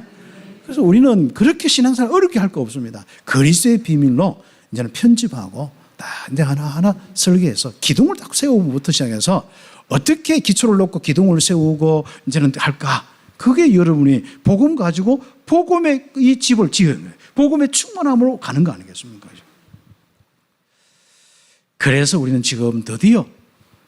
그래서 우리는 그렇게 신앙생활 어렵게 할 거 없습니다. 그리스도의 비밀로 이제는 편집하고 다 이제 하나하나 설계해서 기둥을 딱 세우고부터 시작해서 어떻게 기초를 놓고 기둥을 세우고 이제는 할까? 그게 여러분이 복음 가지고 복음의 이 집을 지은 거예요. 복음의 충만함으로 가는 거 아니겠습니까? 그래서 우리는 지금 드디어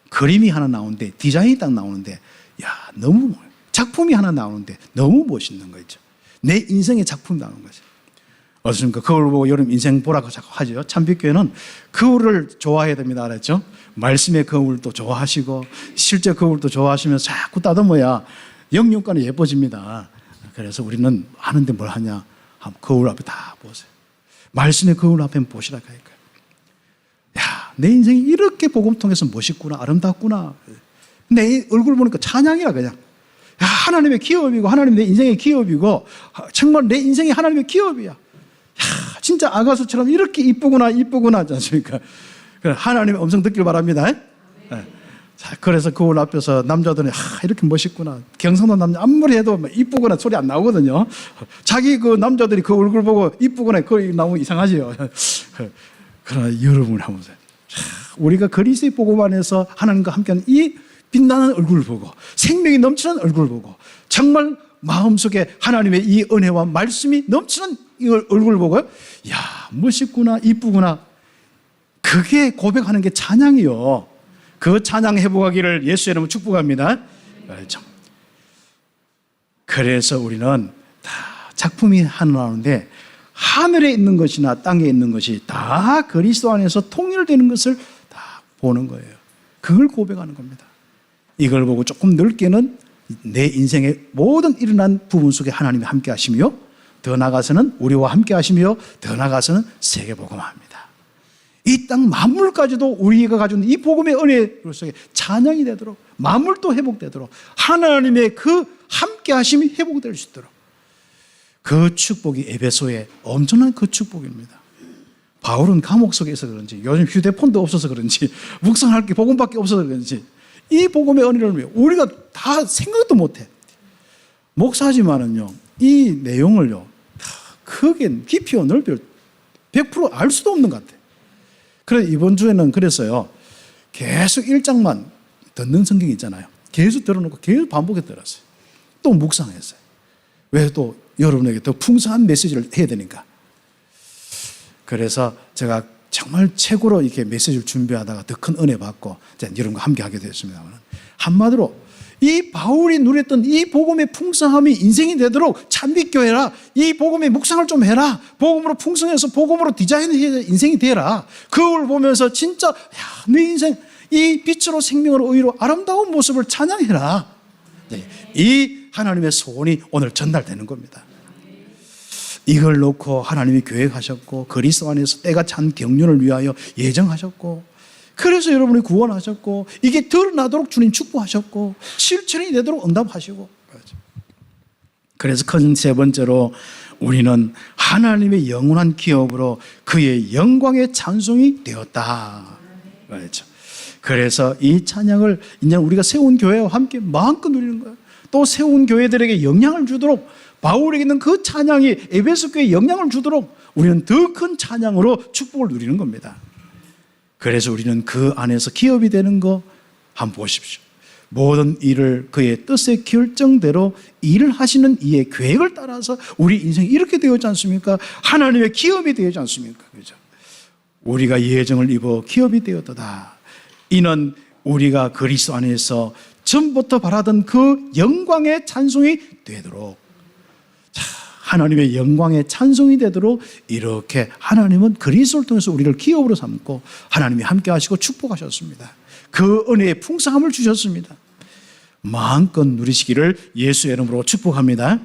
그림이 하나 나오는데 디자인이 딱 나오는데 야 너무 작품이 하나 나오는데 너무 멋있는 거 있죠. 내 인생의 작품이 나오는 거죠. 어떻습니까? 거울 보고 여러분 인생 보라고 자꾸 하죠. 참빛교회는 거울을 좋아해야 됩니다. 알았죠? 말씀의 거울도 좋아하시고 실제 거울도 좋아하시면서 자꾸 따듬어야 영육간이 예뻐집니다. 그래서 우리는 하는데 뭘 하냐? 거울 앞에 다 보세요. 말씀의 거울 앞에 보시라 하니까. 야, 내 인생이 이렇게 복음 통해서 멋있구나, 아름답구나. 내 얼굴 보니까 찬양이라 그냥. 야, 하나님의 기업이고 하나님 내 인생의 기업이고 정말 내 인생이 하나님의 기업이야. 야, 진짜 아가수처럼 이렇게 이쁘구나 하지 않습니까? 하나님의 음성 듣길 바랍니다. 네. 자, 그래서 거울 앞에서 남자들은 이렇게 멋있구나. 경상도 남자 아무리 해도 이쁘구나 소리 안 나오거든요. 자기 그 남자들이 그 얼굴 보고 이쁘구나 그거 나오면 이상하지요. 그러나 여러분을 한번 보세요. 우리가 그리스도의 복음 안에서 하나님과 함께하는 이 빛나는 얼굴을 보고 생명이 넘치는 얼굴을 보고 정말 마음속에 하나님의 이 은혜와 말씀이 넘치는 이 얼굴을 보고 야 멋있구나 이쁘구나 그게 고백하는 게 찬양이요. 그 찬양 회복하기를 예수의 이름으로 축복합니다. 그렇죠. 그래서 우리는 다 작품이 하나 나오는데 하늘에 있는 것이나 땅에 있는 것이 다 그리스도 안에서 통일되는 것을 다 보는 거예요. 그걸 고백하는 겁니다. 이걸 보고 조금 넓게는 내 인생의 모든 일어난 부분 속에 하나님이 함께 하시며 더 나아가서는 우리와 함께 하시며 더 나아가서는 세계복음화합니다. 이 땅 만물까지도 우리가 가지고 있는 이 복음의 은혜 속에 찬양이 되도록 만물도 회복되도록 하나님의 그 함께 하심이 회복될 수 있도록 그 축복이 에베소의 엄청난 그 축복입니다. 바울은 감옥 속에 있어서 그런지 요즘 휴대폰도 없어서 그런지 묵상할 게 복음밖에 없어서 그런지 이 복음의 은혜를 우리가 다 생각도 못해. 목사지만은요 이 내용을요 다 크게 깊이와 넓이를 100% 알 수도 없는 것 같아. 그래서 이번 주에는 그랬어요. 계속 1장만 듣는 성경이 있잖아요. 계속 들어놓고 계속 반복해 들었어요. 또 묵상했어요. 왜 또 여러분에게 더 풍성한 메시지를 해야 되니까. 그래서 제가 정말 최고로 이렇게 메시지를 준비하다가 더 큰 은혜 받고 여러분과 함께 하게 되었습니다. 한마디로 이 바울이 누렸던 이 복음의 풍성함이 인생이 되도록 참빛교회라 이 복음의 묵상을 좀 해라. 복음으로 풍성해서 복음으로 디자인해서 인생이 되라. 그걸 보면서 진짜 내 인생 이 빛으로 생명으로 의로 아름다운 모습을 찬양해라. 이 하나님의 소원이 오늘 전달되는 겁니다. 이걸 놓고 하나님이 계획하셨고 그리스도 안에서 때가 찬 경륜을 위하여 예정하셨고 그래서 여러분이 구원하셨고 이게 드러나도록 주님 축복하셨고 실천이 되도록 응답하시고 그래서 큰 세 번째로 우리는 하나님의 영원한 기업으로 그의 영광의 찬송이 되었다. 그렇죠. 그래서 이 찬양을 이제 우리가 세운 교회와 함께 마음껏 누리는 거예요. 또 세운 교회들에게 영향을 주도록 바울에게는 그 찬양이 에베소 교회에 영향을 주도록 우리는 더 큰 찬양으로 축복을 누리는 겁니다. 그래서 우리는 그 안에서 기업이 되는 거 한번 보십시오. 모든 일을 그의 뜻의 결정대로 일을 하시는 이의 계획을 따라서 우리 인생이 이렇게 되었지 않습니까? 하나님의 기업이 되었지 않습니까? 그죠? 우리가 예정을 입어 기업이 되었도다. 이는 우리가 그리스도 안에서 전부터 바라던 그 영광의 찬송이 되도록 하나님의 영광의 찬송이 되도록 이렇게 하나님은 그리스도를 통해서 우리를 기업으로 삼고 하나님이 함께 하시고 축복하셨습니다. 그 은혜의 풍성함을 주셨습니다. 마음껏 누리시기를 예수의 이름으로 축복합니다.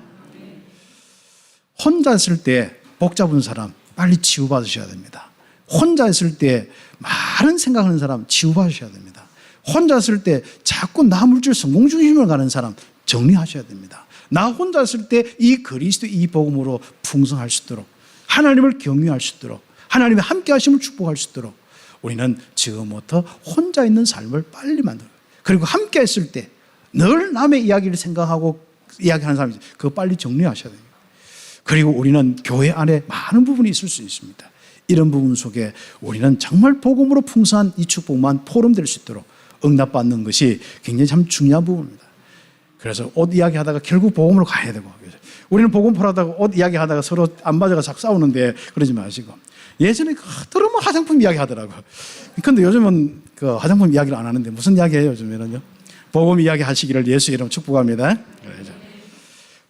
혼자 있을 때 복잡한 사람 빨리 치유받으셔야 됩니다. 혼자 있을 때 많은 생각하는 사람 치유받으셔야 됩니다. 혼자 있을 때 자꾸 나물질 성공 중심으로 가는 사람 정리하셔야 됩니다. 나 혼자 있을 때 이 그리스도 이 복음으로 풍성할 수 있도록 하나님을 경외할 수 있도록 하나님의 함께 하심을 축복할 수 있도록 우리는 지금부터 혼자 있는 삶을 빨리 만들어요. 그리고 함께 있을 때 늘 남의 이야기를 생각하고 이야기하는 사람이 그거 빨리 정리하셔야 됩니다. 그리고 우리는 교회 안에 많은 부분이 있을 수 있습니다. 이런 부분 속에 우리는 정말 복음으로 풍성한 이 축복만 포럼될 수 있도록 응답받는 것이 굉장히 참 중요한 부분입니다. 그래서 옷 이야기하다가 결국 복음으로 가야 되고 우리는 복음 포하다가 옷 이야기하다가 서로 안 맞아가 자꾸 싸우는데 그러지 마시고 예전에 들으면 화장품 이야기 하더라고요. 근데 요즘은 그 화장품 이야기를 안 하는데 무슨 이야기예요 요즘에는요? 복음 이야기 하시기를 예수 이름 축복합니다.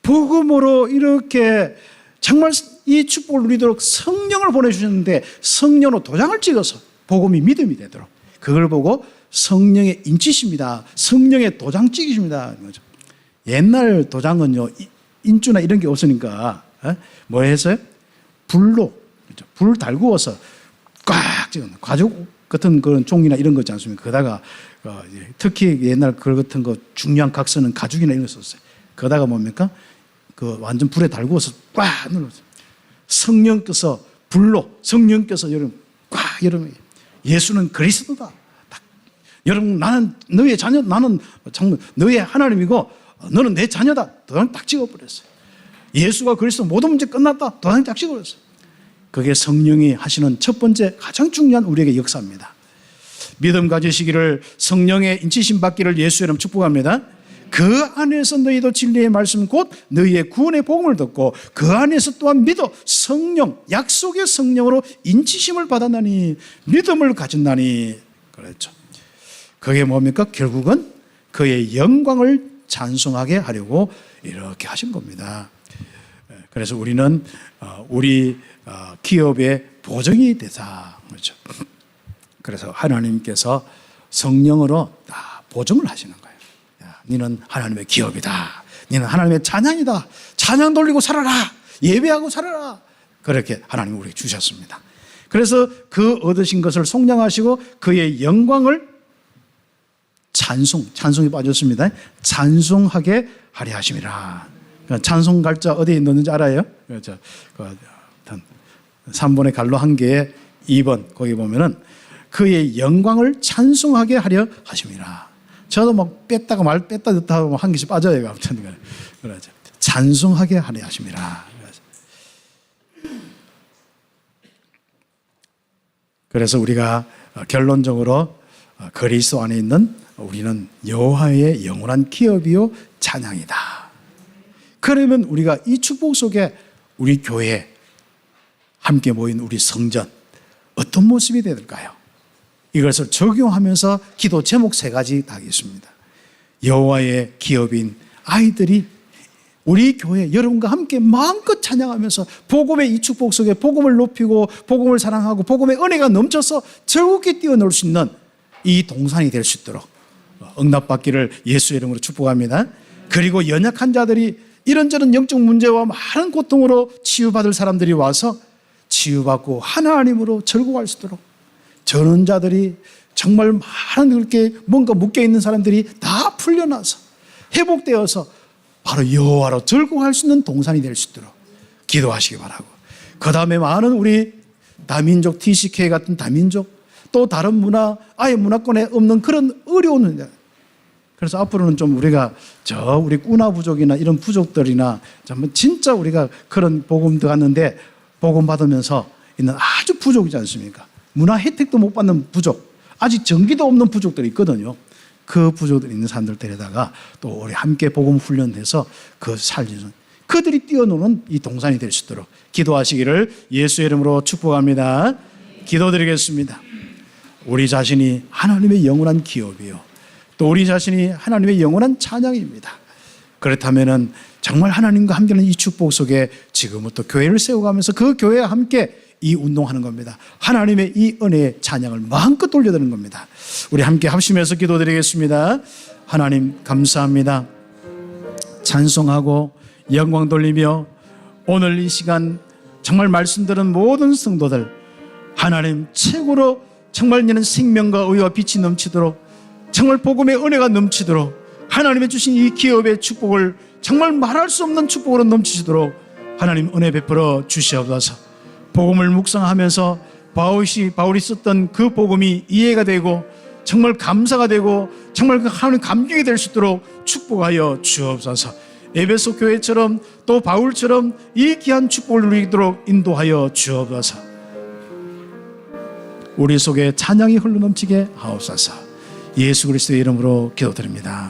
복음으로 이렇게 정말 이 축복을 누리도록 성령을 보내주셨는데 성령으로 도장을 찍어서 복음이 믿음이 되도록 그걸 보고 성령의 인치십니다. 성령의 도장 찍이십니다. 옛날 도장은요 인주나 이런 게 없으니까 뭐 했어요? 불로 불 달구어서 꽉 찍은 가죽 같은 그런 종이나 이런 거 있지 않습니까? 거다가 특히 옛날 그 같은 거 중요한 각서는 가죽이나 이런 거 썼어요. 거다가 뭡니까? 그 완전 불에 달구어서 꽉 눌렀어요. 성령께서 불로 성령께서 여러분 꽉 여러분 예수는 그리스도다. 여러분 나는 너의 자녀 나는 정말 너의 하나님이고 너는 내 자녀다. 도장 딱 찍어버렸어요. 예수가 그리스도 모든 문제 끝났다. 도장 딱 찍어버렸어요. 그게 성령이 하시는 첫 번째 가장 중요한 우리에게 역사입니다. 믿음 가지시기를 성령의 인치심 받기를 예수의 이름 축복합니다. 그 안에서 너희도 진리의 말씀 곧 너희의 구원의 복음을 듣고 그 안에서 또한 믿어 성령 약속의 성령으로 인치심을 받았나니 믿음을 가졌나니 그랬죠. 그게 뭡니까? 결국은 그의 영광을 찬송하게 하려고 이렇게 하신 겁니다. 그래서 우리는 우리 기업의 보정이 되자. 그렇죠. 그래서 하나님께서 성령으로 다 보정을 하시는 거예요. 야, 너는 하나님의 기업이다. 너는 하나님의 찬양이다. 찬양 돌리고 살아라. 예배하고 살아라. 그렇게 하나님 우리에게 주셨습니다. 그래서 그 얻으신 것을 속량하시고 그의 영광을 찬송이 빠졌습니다. 찬송하게 하려 하심이라. 찬송 갈자 어디에 넣는지 알아요? 그렇죠. 3번의 갈로 한 개에 2번 거기 보면은 그의 영광을 찬송하게 하려 하심이라. 저도 막 뺐다가 넣다 하고 한 개씩 빠져요. 아무튼 그러죠. 찬송하게 하려 하심이라. 그래서 우리가 결론적으로 그리스도 안에 있는 우리는 여호와의 영원한 기업이요 찬양이다. 그러면 우리가 이 축복 속에 우리 교회 함께 모인 우리 성전 어떤 모습이 될까요? 이것을 적용하면서 기도 제목 3가지 하겠습니다. 여호와의 기업인 아이들이 우리 교회 여러분과 함께 마음껏 찬양하면서 복음의 이 축복 속에 복음을 높이고 복음을 사랑하고 복음의 은혜가 넘쳐서 즐겁게 뛰어놀 수 있는 이 동산이 될 수 있도록 응답받기를 예수의 이름으로 축복합니다. 그리고 연약한 자들이 이런저런 영적 문제와 많은 고통으로 치유받을 사람들이 와서 치유받고 하나님으로 절구할 수 있도록, 전원자들이 정말 많은 그렇게 뭔가 묶여있는 사람들이 다 풀려나서 회복되어서 바로 여호와로 절구할 수 있는 동산이 될 수 있도록 기도하시기 바라고, 그 다음에 많은 우리 다민족, TCK 같은 다민족, 또 다른 문화, 아예 문화권에 없는 그런 어려운 문제. 그래서 앞으로는 좀 우리가 우리 꾸나 부족이나 이런 부족들이나 진짜 우리가 그런 복음도 갔는데 복음 받으면서 있는 아주 부족이지 않습니까? 문화 혜택도 못 받는 부족, 아직 전기도 없는 부족들이 있거든요. 그 부족들이 있는 사람들 데려다가 또 우리 함께 복음 훈련돼서 그 살리는, 그들이 뛰어노는 이 동산이 될 수 있도록 기도하시기를 예수의 이름으로 축복합니다. 기도드리겠습니다. 우리 자신이 하나님의 영원한 기업이요, 또 우리 자신이 하나님의 영원한 찬양입니다. 그렇다면 정말 하나님과 함께하는 이 축복 속에 지금부터 교회를 세워가면서 그 교회와 함께 이 운동하는 겁니다. 하나님의 이 은혜의 찬양을 마음껏 돌려드리는 겁니다. 우리 함께 합심해서 기도드리겠습니다. 하나님 감사합니다. 찬송하고 영광 돌리며 오늘 이 시간 정말 말씀 들은 모든 성도들, 하나님 최고로 정말 이는 생명과 의와 빛이 넘치도록, 정말 복음의 은혜가 넘치도록, 하나님의 주신 이 기업의 축복을 정말 말할 수 없는 축복으로 넘치도록 하나님 은혜 베풀어 주시옵소서. 복음을 묵상하면서 바울이 썼던 그 복음이 이해가 되고 정말 감사가 되고 정말 그 하나님 감격이 될 수 있도록 축복하여 주옵소서. 에베소 교회처럼 또 바울처럼 이 귀한 축복을 누리도록 인도하여 주옵소서. 우리 속에 찬양이 흘러넘치게 하옵소서. 예수 그리스도의 이름으로 기도드립니다.